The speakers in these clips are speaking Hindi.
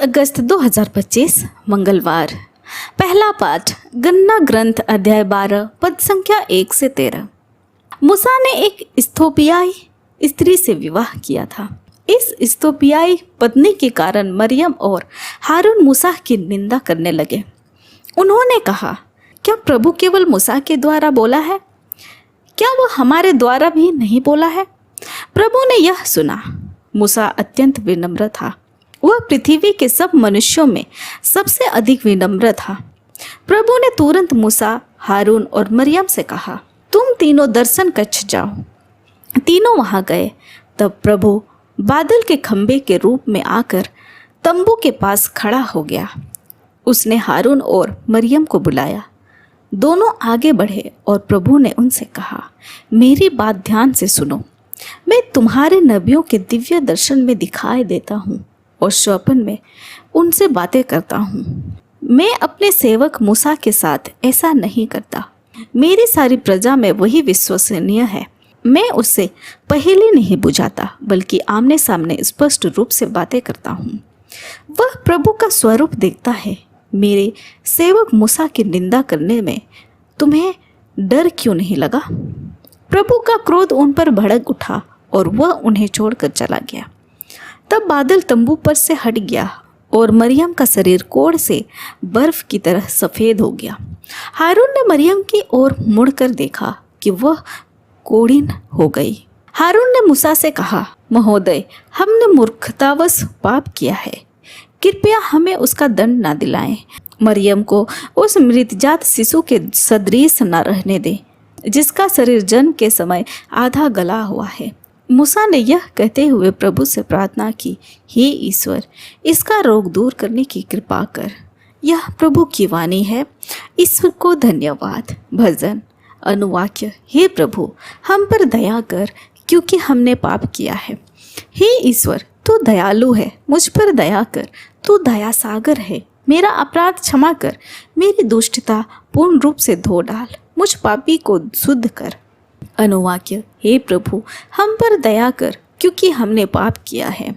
अगस्त 2025 मंगलवार। पहला पाठ गन्ना ग्रंथ अध्याय 12 पद संख्या 1 से 13। मूसा ने एक इथियोपियाई स्त्री से विवाह किया था। इस इथियोपियाई पत्नी के कारण मरियम और हारून मूसा की निंदा करने लगे। उन्होंने कहा, क्या प्रभु केवल मूसा के द्वारा बोला है? क्या वो हमारे द्वारा भी नहीं बोला है? प्रभु ने यह सुना। मूसा अत्यंत विनम्र था। वह पृथ्वी के सब मनुष्यों में सबसे अधिक विनम्र था। प्रभु ने तुरंत मूसा, हारून और मरियम से कहा, तुम तीनों दर्शन कक्ष जाओ। तीनों वहां गए। तब प्रभु बादल के खंभे के रूप में आकर तंबू के पास खड़ा हो गया। उसने हारून और मरियम को बुलाया। दोनों आगे बढ़े और प्रभु ने उनसे कहा, मेरी बात ध्यान से सुनो। मैं तुम्हारे नबियों के दिव्य दर्शन में दिखाई देता हूँ और स्वप्न में उनसे बातें करता हूँ। मैं अपने सेवक मूसा के साथ ऐसा नहीं करता। मेरी सारी प्रजा में वही विश्वसनीय है। मैं उससे पहेली नहीं बुझाता, बल्कि आमने सामने स्पष्ट रूप से बातें करता हूँ। वह प्रभु का स्वरूप देखता है। मेरे सेवक मूसा की निंदा करने में तुम्हें डर क्यों नहीं लगा? प्रभु का क्रोध उन पर भड़क उठा और वह उन्हें छोड़कर चला गया। तब बादल तंबू पर से हट गया और मरियम का शरीर कोढ़ से बर्फ की तरह सफ़ेद हो गया। हारून ने मरियम की ओर मुड़कर देखा कि वह कोढ़ीन हो गई। हारून ने मूसा से कहा, महोदय, हमने मूर्खतावश पाप किया है। कृपया हमें उसका दंड न दिलाएं। मरियम को उस मृतजात शिशु के सदृश न रहने दें, जिसका शरीर जन्म के समय आधा गला हुआ है। मूसा ने यह कहते हुए प्रभु से प्रार्थना की, हे ईश्वर, इसका रोग दूर करने की कृपा कर। यह प्रभु की वाणी है। ईश्वर को धन्यवाद। भजन अनुवाक्य, हे प्रभु, हम पर दया कर, क्योंकि हमने पाप किया है। हे ईश्वर, तू दयालु है, मुझ पर दया कर। तू दया सागर है। मेरा अपराध क्षमा कर। मेरी दुष्टता पूर्ण रूप से धो डाल। मुझ पापी को शुद्ध कर। अनुवाक्य, हे प्रभु, हम पर दया कर, क्योंकि हमने पाप किया है।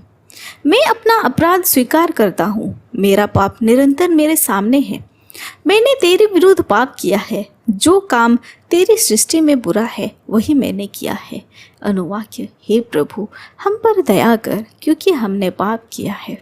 मैं अपना अपराध स्वीकार करता हूँ। मेरा पाप निरंतर मेरे सामने है। मैंने तेरे विरुद्ध पाप किया है। जो काम तेरी सृष्टि में बुरा है, वही मैंने किया है। अनुवाक्य, हे प्रभु, हम पर दया कर, क्योंकि हमने पाप किया है।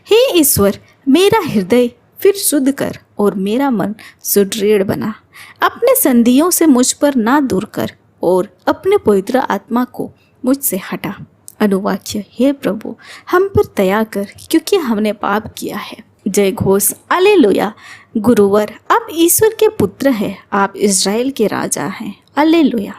हे ईश्वर, मेरा हृदय फिर शुद्ध कर और मेरा मन सुदृढ़ बना। अपने संधियों से मुझ पर ना दूर कर और अपने पवित्र आत्मा को मुझसे हटा। अनुवाक्य, हे प्रभु, हम पर दया कर, क्योंकि हमने पाप किया है। जय घोष, हालेलुया। गुरुवर, आप ईश्वर के पुत्र हैं। आप इज़राइल के राजा हैं। हालेलुया।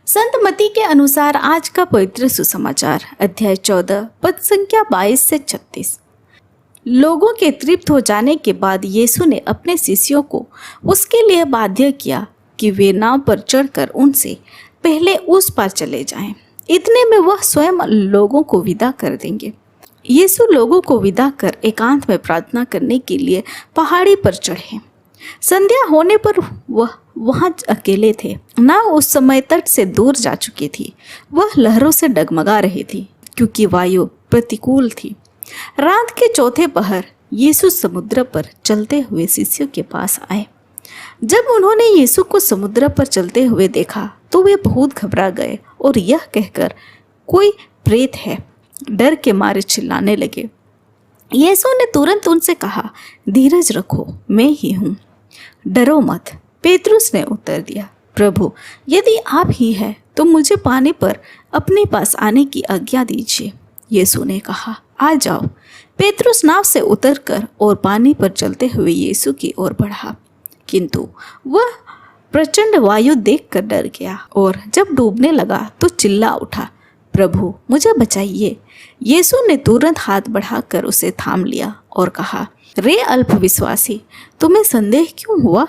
संत मत्ती के अनुसार आज का पवित्र सुसमाचार अध्याय 14 पद संख्या 22 से 36। लोगों के तृप्त हो जाने के बाद यीशु ने अपने शिष्यों को उसके लिए बाध्य किया कि वे नाव पर चढ़कर उनसे पहले उस पार चले जाएं। इतने में वह स्वयं लोगों को विदा कर देंगे। यीशु लोगों को विदा कर एकांत में प्रार्थना करने के लिए पहाड़ी पर चढ़े। संध्या होने पर वह वहाँ अकेले थे। नाव उस समय तट से दूर जा चुकी थी। वह लहरों से डगमगा रही थी, क्योंकि वायु प्रतिकूल थी। रात के चौथे पहर यीशु समुद्र पर चलते हुए शिष्यों के पास आए। जब उन्होंने यीशु को समुद्र पर चलते हुए देखा तो वे बहुत घबरा गए और यह कहकर, कोई प्रेत है, डर के मारे चिल्लाने लगे। यीशु ने तुरंत उनसे कहा, धीरज रखो, मैं ही हूँ, डरो मत। पेतरुस ने उत्तर दिया, प्रभु, यदि आप ही हैं तो मुझे पानी पर अपने पास आने की आज्ञा दीजिए। यीशु ने कहा, आ जाओ। पेतरुस नाव से उतरकर और पानी पर चलते हुए यीशु की ओर बढ़ा, किंतु वह प्रचंड वायु देखकर डर गया और जब डूबने लगा तो चिल्ला उठा, प्रभु, मुझे बचाइए। यीशु ने तुरंत हाथ बढ़ाकर उसे थाम लिया और कहा, रे अल्पविश्वासी, तुम्हें संदेह क्यों हुआ?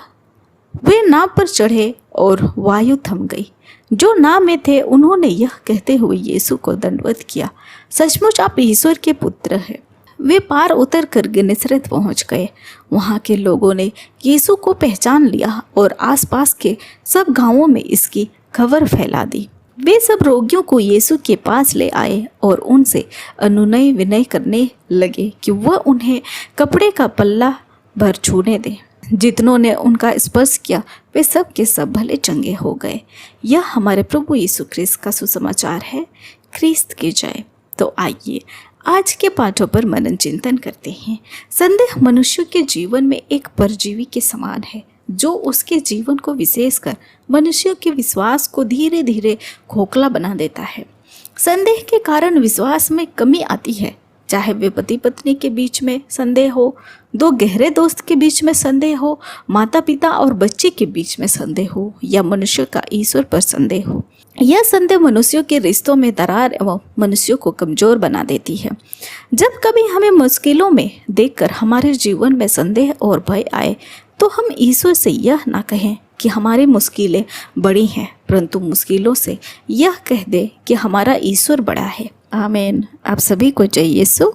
वे नाव पर चढ़े और वायु थम गई। जो नाव में थे उन्होंने यह कहते हुए यीशु को दंडवत किया, सचमुच आप ईश्वर के पुत्र हैं। वे पार उतर कर गन्नेसरत पहुंच गए। वहां के लोगों ने यीशु को पहचान लिया और आसपास के सब गांवों में इसकी खबर फैला दी। वे सब रोगियों को यीशु के पास ले आए और उनसे अनुनय विनय करने लगे कि वह उन्हें कपड़े का पल्ला भर छूने दे। जितनों ने उनका स्पर्श किया वे सब के सब भले चंगे हो गए। यह हमारे प्रभु यीशु ख्रिस्त का सुसमाचार है। ख्रिस्त की जय। तो आइए आज के पाठों पर मनन चिंतन करते हैं। संदेह मनुष्य के जीवन में एक परजीवी के समान है जो उसके जीवन को विशेषकर मनुष्य के विश्वास को धीरे धीरे खोखला बना देता है। संदेह के कारण विश्वास में कमी आती है, चाहे वे पति पत्नी के बीच में संदेह हो, दो गहरे दोस्त के बीच में संदेह हो, माता पिता और बच्चे के बीच में संदेह हो, या मनुष्य का ईश्वर पर संदेह हो। यह संदेह मनुष्यों के रिश्तों में दरार एवं मनुष्यों को कमजोर बना देती है। जब कभी हमें मुश्किलों में देखकर हमारे जीवन में संदेह और भय आए तो हम ईश्वर से यह ना कहें कि हमारी मुश्किलें बड़ी हैं, परंतु मुश्किलों से यह कह दे कि हमारा ईश्वर बड़ा है। आमीन। आप सभी को जय यीशु।